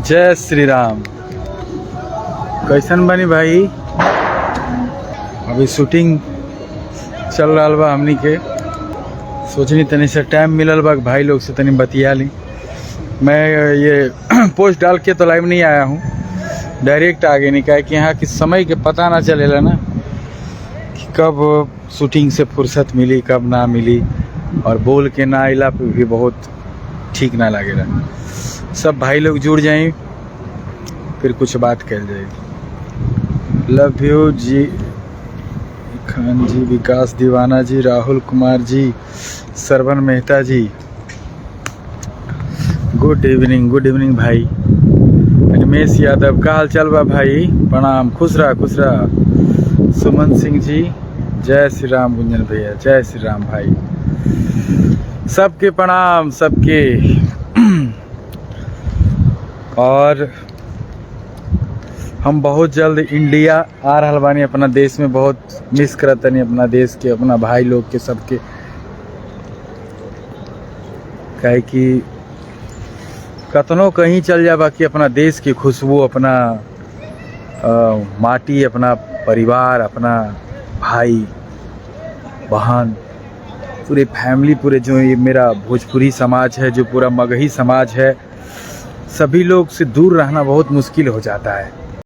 जय श्री राम। कैसन बनी भाई? अभी शूटिंग चल रहा बा हमनी के। सोचनी तनी से टाइम मिलल बा भाई लोग से तनी बतिया ली। मैं ये पोस्ट डाल के तो लाइव नहीं आया हूँ, डायरेक्ट आगे नहीं कहा कि यहाँ की समय के पता ना चलेला ना कि कब शूटिंग से फुर्सत मिली कब ना मिली, और बोल के ना आइला पे भी बहुत ठीक ना लगेला। सब भाई लोग जुड़ जाएं फिर कुछ बात कल जाएगी। लव यू जी खान जी, विकास दीवाना जी, राहुल कुमार जी, सरवन मेहता जी, गुड इवनिंग भाई। रमेश यादव का हाल चाल बा भाई? प्रणाम, खुश रहा। सुमन सिंह जी, जय श्री राम। गुंजन भैया जय श्री राम भाई। सबके प्रणाम सबके। और हम बहुत जल्द इंडिया आ रहा बानी। अपना देश में बहुत मिस करतनी, अपना देश के, अपना भाई लोग के, सबके। काहे कि कतनो कहीं चल जा बाकी अपना देश की खुशबू, अपना माटी, अपना परिवार, अपना भाई बहन, पूरे फैमिली, पूरे जो ये मेरा भोजपुरी समाज है, जो पूरा मगही समाज है, सभी लोग से दूर रहना बहुत मुश्किल हो जाता है।